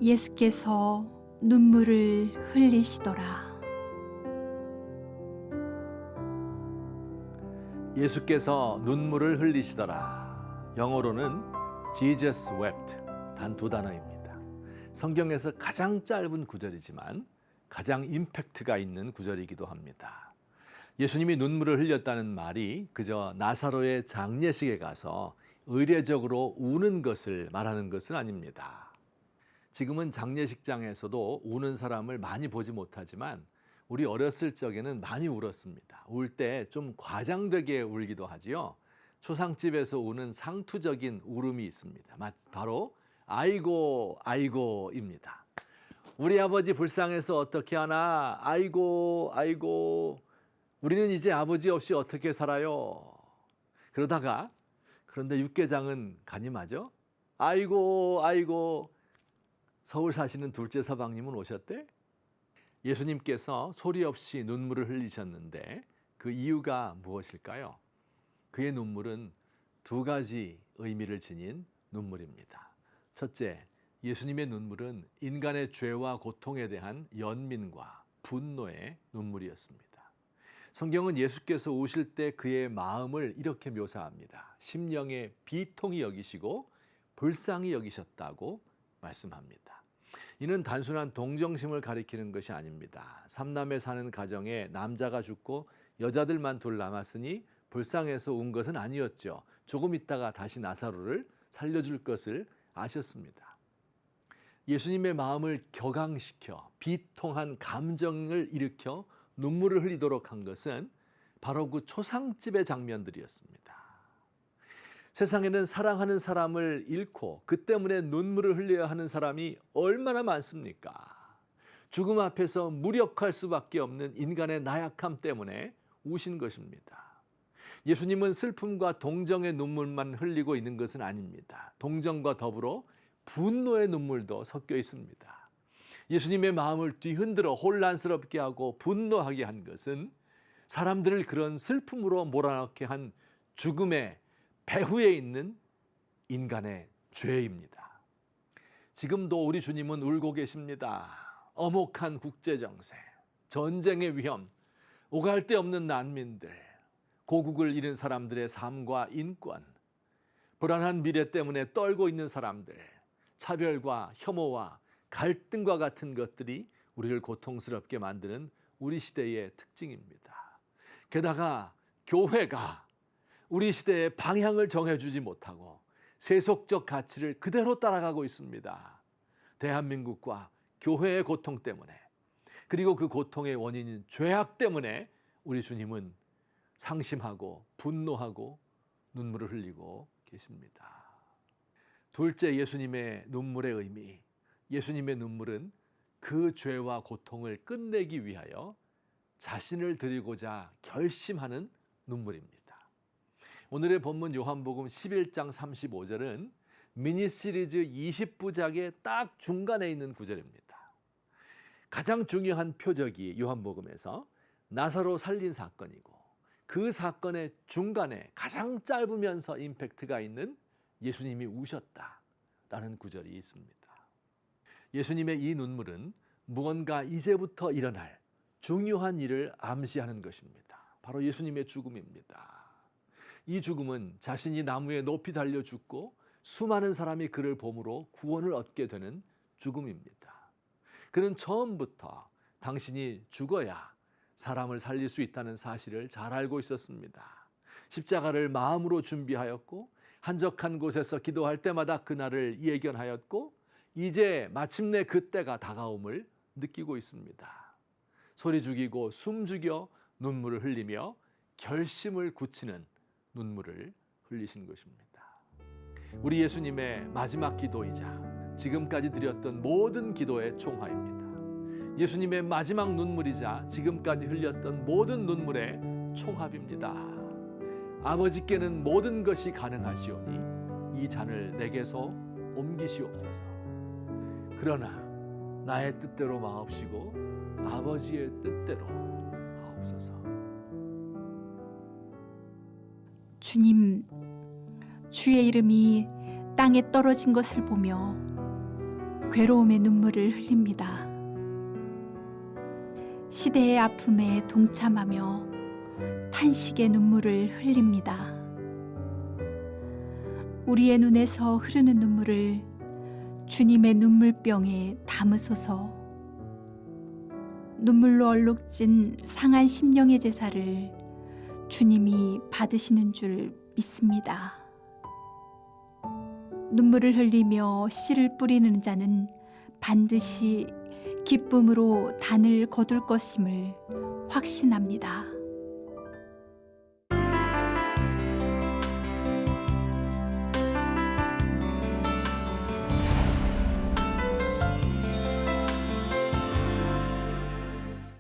예수께서 눈물을 흘리시더라. 예수께서 눈물을 흘리시더라. 영어로는 Jesus wept. 단 두 단어입니다. 성경에서 가장 짧은 구절이지만 가장 임팩트가 있는 구절이기도 합니다. 예수님이 눈물을 흘렸다는 말이 그저 나사로의 장례식에 가서 의례적으로 우는 것을 말하는 것은 아닙니다. 지금은 장례식장에서도 우는 사람을 많이 보지 못하지만 우리 어렸을 적에는 많이 울었습니다. 울 때 좀 과장되게 울기도 하지요. 초상집에서 우는 상투적인 울음이 있습니다. 바로 아이고 아이고입니다. 우리 아버지 불쌍해서 어떻게 하나, 아이고 아이고 우리는 이제 아버지 없이 어떻게 살아요. 그런데 육개장은 간임하죠. 아이고 아이고. 서울 사시는 둘째 서방님은 오셨대? 예수님께서 소리 없이 눈물을 흘리셨는데 그 이유가 무엇일까요? 그의 눈물은 두 가지 의미를 지닌 눈물입니다. 첫째, 예수님의 눈물은 인간의 죄와 고통에 대한 연민과 분노의 눈물이었습니다. 성경은 예수께서 우실 때 그의 마음을 이렇게 묘사합니다. 심령에 비통히 여기시고 불쌍히 여기셨다고 말씀합니다. 이는 단순한 동정심을 가리키는 것이 아닙니다. 삼남매 사는 가정에 남자가 죽고 여자들만 둘 남았으니 불쌍해서 운 것은 아니었죠. 조금 있다가 다시 나사로를 살려줄 것을 아셨습니다. 예수님의 마음을 격앙시켜 비통한 감정을 일으켜 눈물을 흘리도록 한 것은 바로 그 초상집의 장면들이었습니다. 세상에는 사랑하는 사람을 잃고 그 때문에 눈물을 흘려야 하는 사람이 얼마나 많습니까? 죽음 앞에서 무력할 수밖에 없는 인간의 나약함 때문에 우신 것입니다. 예수님은 슬픔과 동정의 눈물만 흘리고 있는 것은 아닙니다. 동정과 더불어 분노의 눈물도 섞여 있습니다. 예수님의 마음을 뒤흔들어 혼란스럽게 하고 분노하게 한 것은 사람들을 그런 슬픔으로 몰아넣게 한 죽음의 배후에 있는 인간의 죄입니다. 지금도 우리 주님은 울고 계십니다. 엄혹한 국제정세, 전쟁의 위험, 오갈 데 없는 난민들, 고국을 잃은 사람들의 삶과 인권, 불안한 미래 때문에 떨고 있는 사람들, 차별과 혐오와 갈등과 같은 것들이 우리를 고통스럽게 만드는 우리 시대의 특징입니다. 게다가 교회가 우리 시대의 방향을 정해주지 못하고 세속적 가치를 그대로 따라가고 있습니다. 대한민국과 교회의 고통 때문에, 그리고 그 고통의 원인인 죄악 때문에 우리 주님은 상심하고 분노하고 눈물을 흘리고 계십니다. 둘째, 예수님의 눈물의 의미. 예수님의 눈물은 그 죄와 고통을 끝내기 위하여 자신을 드리고자 결심하는 눈물입니다. 오늘의 본문 요한복음 11장 35절은 미니 시리즈 20부작의 딱 중간에 있는 구절입니다. 가장 중요한 표적이 요한복음에서 나사로 살린 사건이고 그 사건의 중간에 가장 짧으면서 임팩트가 있는 예수님이 우셨다라는 구절이 있습니다. 예수님의 이 눈물은 무언가 이제부터 일어날 중요한 일을 암시하는 것입니다. 바로 예수님의 죽음입니다. 이 죽음은 자신이 나무에 높이 달려 죽고 수많은 사람이 그를 보므로 구원을 얻게 되는 죽음입니다. 그는 처음부터 당신이 죽어야 사람을 살릴 수 있다는 사실을 잘 알고 있었습니다. 십자가를 마음으로 준비하였고 한적한 곳에서 기도할 때마다 그날을 예견하였고 이제 마침내 그때가 다가옴을 느끼고 있습니다. 소리 죽이고 숨 죽여 눈물을 흘리며 결심을 굳히는 눈물을 흘리신 것입니다. 우리 예수님의 마지막 기도이자 지금까지 드렸던 모든 기도의 총화입니다. 예수님의 마지막 눈물이자 지금까지 흘렸던 모든 눈물의 총합입니다. 아버지께는 모든 것이 가능하시오니 이 잔을 내게서 옮기시옵소서. 그러나 나의 뜻대로 마옵시고 아버지의 뜻대로 하옵소서. 주님, 주의 이름이 땅에 떨어진 것을 보며 괴로움의 눈물을 흘립니다. 시대의 아픔에 동참하며 탄식의 눈물을 흘립니다. 우리의 눈에서 흐르는 눈물을 주님의 눈물병에 담으소서. 눈물로 얼룩진 상한 심령의 제사를 주님이 받으시는 줄 믿습니다. 눈물을 흘리며 씨를 뿌리는 자는 반드시 기쁨으로 단을 거둘 것임을 확신합니다.